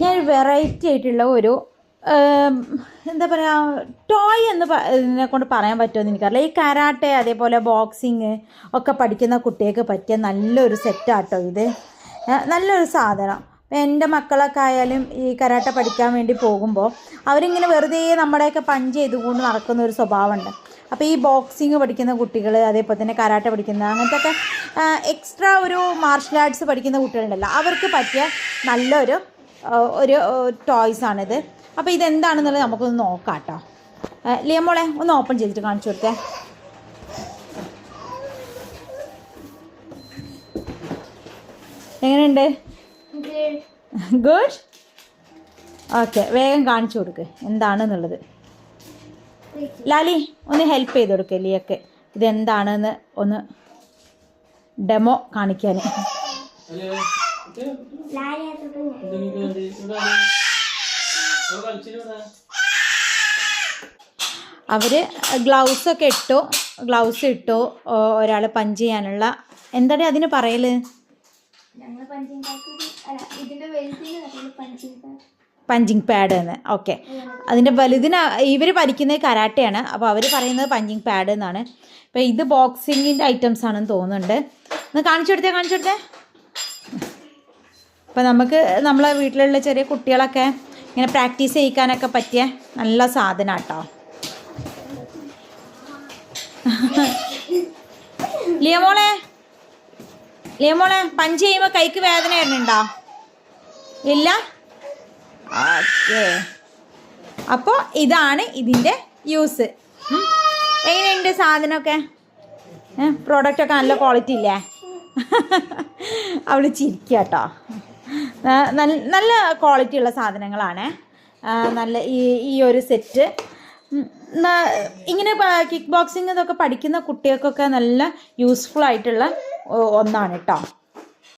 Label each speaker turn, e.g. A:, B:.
A: ഞാൻ വെറൈറ്റി ആയിട്ടുള്ള ഒരു എന്താ പറയുക ടോയ് എന്ന് ഇതിനെ കൊണ്ട് പറയാൻ പറ്റുമെന്ന് എനിക്കറിയില്ല. ഈ കരാട്ടെ അതേപോലെ ബോക്സിങ് ഒക്കെ പഠിക്കുന്ന കുട്ടികൾക്ക് പറ്റിയ നല്ലൊരു സെറ്റാട്ടോ ഇത്. നല്ലൊരു സാധനം. എൻ്റെ മക്കളൊക്കെ ആയാലും ഈ കരാട്ടെ പഠിക്കാൻ വേണ്ടി പോകുമ്പോൾ അവരിങ്ങനെ വെറുതെ നമ്മുടെയൊക്കെ പഞ്ച് ചെയ്തുകൊണ്ട് നടക്കുന്ന ഒരു സ്വഭാവമുണ്ട്. അപ്പോൾ ഈ ബോക്സിങ് പഠിക്കുന്ന കുട്ടികൾ അതേപോലെ തന്നെ കരാട്ടെ പഠിക്കുന്ന അങ്ങനത്തെ ഒക്കെ എക്സ്ട്രാ ഒരു മാർഷൽ ആർട്സ് പഠിക്കുന്ന കുട്ടികളുണ്ടല്ലോ, അവർക്ക് പറ്റിയ നല്ലൊരു ടോയ്സാണിത്. അപ്പോൾ ഇതെന്താണെന്നുള്ളത് നമുക്കൊന്ന് നോക്കാം കേട്ടോ. ലിയമോളെ ഒന്ന് ഓപ്പൺ ചെയ്തിട്ട് കാണിച്ചു കൊടുത്തേ. എങ്ങനെയുണ്ട്? ഗുഡ്. ഓക്കെ, വേഗം കാണിച്ചു കൊടുക്ക് എന്താണെന്നുള്ളത്. ലാലി ഒന്ന് ഹെൽപ്പ് ചെയ്ത് കൊടുക്കുക ലിയൊക്കെ ഇതെന്താണെന്ന് ഒന്ന് ഡെമോ കാണിക്കാൻ. അവർ ഗ്ലൗസ് ഇട്ടു. ഒരാൾ പഞ്ച് ചെയ്യാനുള്ള എന്താണ് അതിന് പറയൽ? പഞ്ചിങ് പാഡ് എന്ന്. ഓക്കെ, അതിൻ്റെ വലുതിന് ഇവർ പഠിക്കുന്നത് കരാട്ടയാണ്, അപ്പോൾ അവർ പറയുന്നത് പഞ്ചിങ് പാഡ് എന്നാണ്. ഇപ്പോൾ ഇത് ബോക്സിങ്ങിൻ്റെ ഐറ്റംസ് ആണെന്ന് തോന്നുന്നുണ്ട്. ഒന്ന് കാണിച്ചു കൊടുത്തേ. അപ്പോൾ നമുക്ക് നമ്മളെ വീട്ടിലുള്ള ചെറിയ കുട്ടികളൊക്കെ ഇങ്ങനെ പ്രാക്ടീസ് ചെയ്യിക്കാനൊക്കെ പറ്റിയ നല്ല സാധനം കേട്ടോ. ലിയമോളെ പഞ്ച് ചെയ്യുമ്പോൾ കൈക്ക് വേദന വരുന്നുണ്ടോ? ഇല്ല. ഓക്കെ, അപ്പോൾ ഇതാണ് ഇതിൻ്റെ യൂസ്. എങ്ങനെയുണ്ട് സാധനമൊക്കെ? പ്രോഡക്റ്റൊക്കെ നല്ല ക്വാളിറ്റി ഇല്ലേ? അവൾ ചിരിക്കുക കേട്ടോ. നല്ല ക്വാളിറ്റി ഉള്ള സാധനങ്ങളാണ്. നല്ല ഈ ഒരു സെറ്റ് ഇങ്ങനെ കിക്ക് ബോക്സിങ് ഇതൊക്കെ പഠിക്കുന്ന കുട്ടികൾക്കൊക്കെ നല്ല യൂസ്ഫുൾ ആയിട്ടുള്ള ഒന്നാണ് കേട്ടോ.